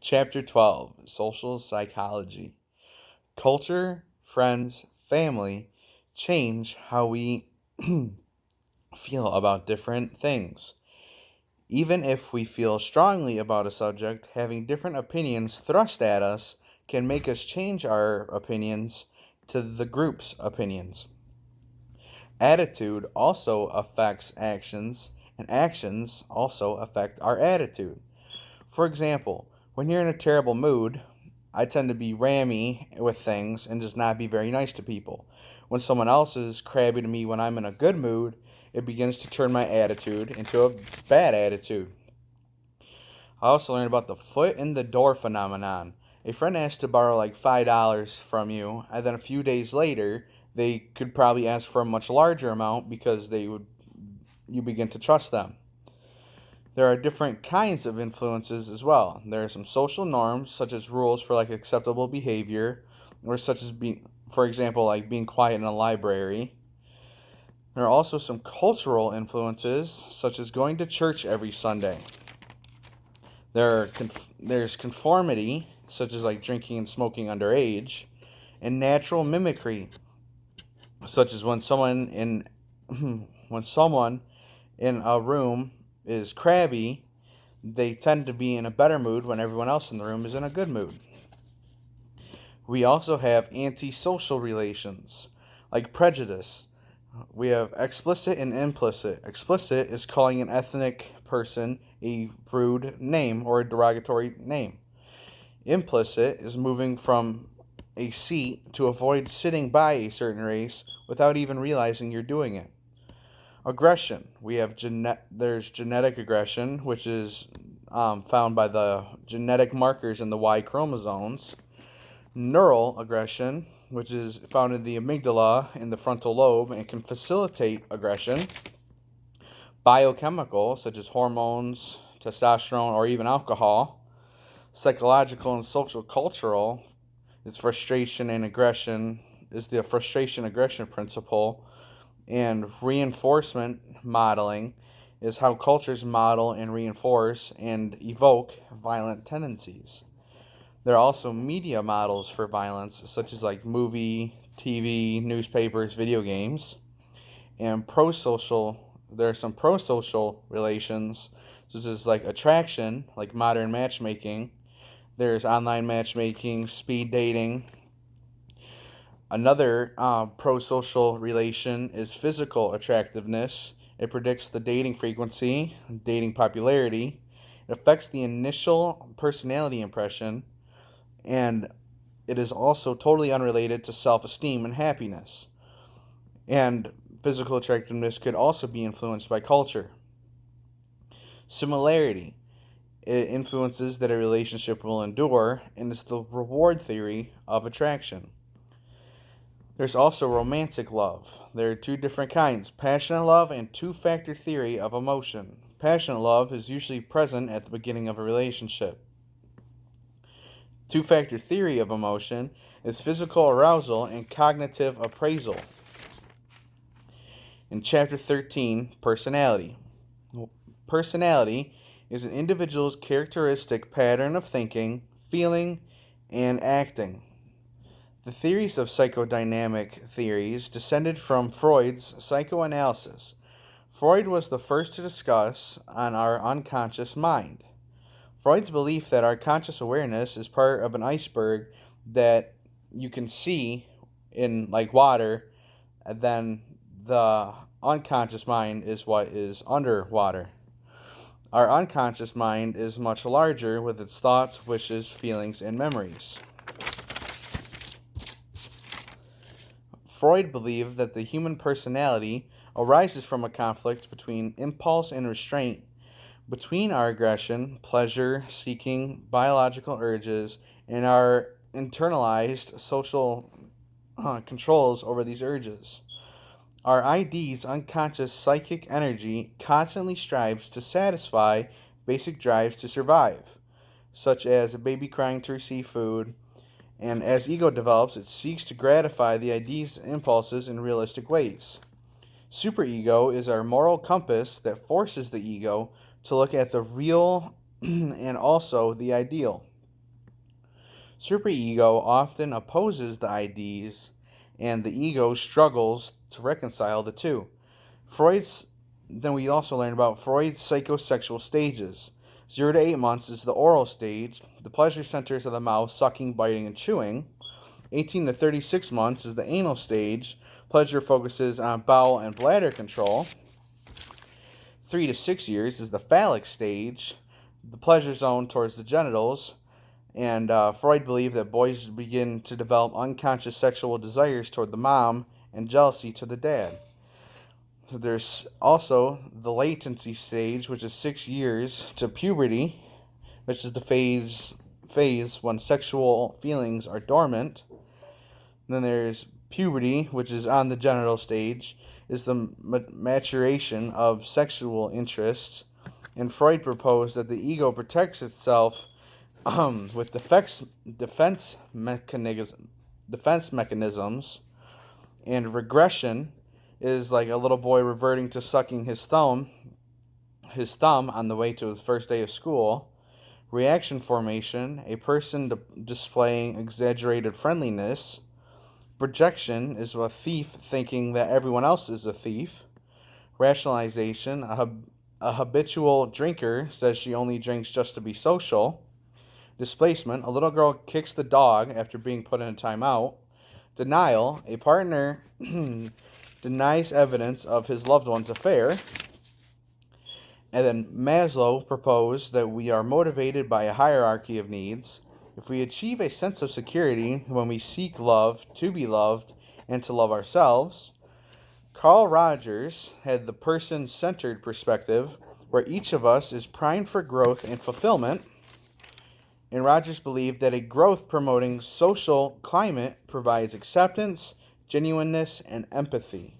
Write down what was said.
Chapter 12 Social Psychology. Culture, friends, family change how we feel about different things. Even if we feel strongly about a subject, having different opinions thrust at us can make us change our opinions to the group's opinions. Attitude also affects actions, and actions also affect our attitude. For example, when you're in a terrible mood, I tend to be rammy with things and just not be very nice to people. When someone else is crabby to me when I'm in a good mood, it begins to turn my attitude into a bad attitude. I also learned about the foot in the door phenomenon. A friend asked to borrow like $5 from you, and then a few days later, they could probably ask for a much larger amount because you begin to trust them. There are different kinds of influences as well. There are some social norms, such as rules for like acceptable behavior, or such as being, for example, like being quiet in a library. There are also some cultural influences, such as going to church every Sunday. There's conformity, such as like drinking and smoking underage, and natural mimicry, such as when someone in a room is crabby, they tend to be in a better mood when everyone else in the room is in a good mood. We also have antisocial relations, like prejudice. We have explicit and implicit. Explicit is calling an ethnic person a rude name or a derogatory name. Implicit is moving from a seat to avoid sitting by a certain race without even realizing you're doing it. Aggression. We have there's genetic aggression, which is found by the genetic markers in the Y chromosomes. Neural aggression, which is found in the amygdala in the frontal lobe and can facilitate aggression. Biochemical, such as hormones, testosterone, or even alcohol. Psychological and social cultural, it's frustration and aggression, is the frustration aggression principle. And reinforcement modeling is how cultures model and reinforce and evoke violent tendencies. There are also media models for violence, such as like movie, TV, newspapers, video games. And there are some pro-social relations, such as like attraction, like modern matchmaking. There's online matchmaking, speed dating. Another pro-social relation is physical attractiveness. It predicts the dating frequency, dating popularity. It affects the initial personality impression, and it is also totally unrelated to self-esteem and happiness. And physical attractiveness could also be influenced by culture. Similarity. It influences that a relationship will endure, and it's the reward theory of attraction. There's also romantic love. There are two different kinds, passionate love and two-factor theory of emotion. Passionate love is usually present at the beginning of a relationship. Two-factor theory of emotion is physical arousal and cognitive appraisal. In Chapter 13, Personality. Personality is an individual's characteristic pattern of thinking, feeling, and acting. The theories of psychodynamic theories descended from Freud's psychoanalysis. Freud was the first to discuss on our unconscious mind. Freud's belief that our conscious awareness is part of an iceberg that you can see in like water, and then the unconscious mind is what is underwater. Our unconscious mind is much larger with its thoughts, wishes, feelings, and memories. Freud believed that the human personality arises from a conflict between impulse and restraint, between our aggression, pleasure seeking, biological urges, and our internalized social controls over these urges. Our ID's unconscious psychic energy constantly strives to satisfy basic drives to survive, such as a baby crying to receive food, and as ego develops, it seeks to gratify the ID's impulses in realistic ways. Superego is our moral compass that forces the ego to look at the real and also the ideal. Superego often opposes the ideas, and the ego struggles to reconcile the two. Freud's Then we also learn about Freud's psychosexual stages. 0 to 8 months is the oral stage. The pleasure centers of the mouth, sucking, biting, and chewing. 18 to 36 months is the anal stage. Pleasure focuses on bowel and bladder control. 3 to 6 years is the phallic stage, the pleasure zone towards the genitals. And Freud believed that boys begin to develop unconscious sexual desires toward the mom and jealousy to the dad. So there's also the latency stage, which is 6 years to puberty, which is the phase when sexual feelings are dormant. And then there's puberty, which is on the genital stage, is the maturation of sexual interests. And Freud proposed that the ego protects itself with defense mechanisms, and regression is like a little boy reverting to sucking his thumb on the way to his first day of school. Reaction formation, a person displaying exaggerated friendliness. Projection is a thief thinking that everyone else is a thief. Rationalization, a habitual drinker says she only drinks just to be social. Displacement, a little girl kicks the dog after being put in a timeout. Denial, a partner denies evidence of his loved one's affair. And then Maslow proposed that we are motivated by a hierarchy of needs. If we achieve a sense of security when we seek love, to be loved, and to love ourselves. Carl Rogers had the person-centered perspective, where each of us is primed for growth and fulfillment. And Rogers believed that a growth-promoting social climate provides acceptance, genuineness, and empathy.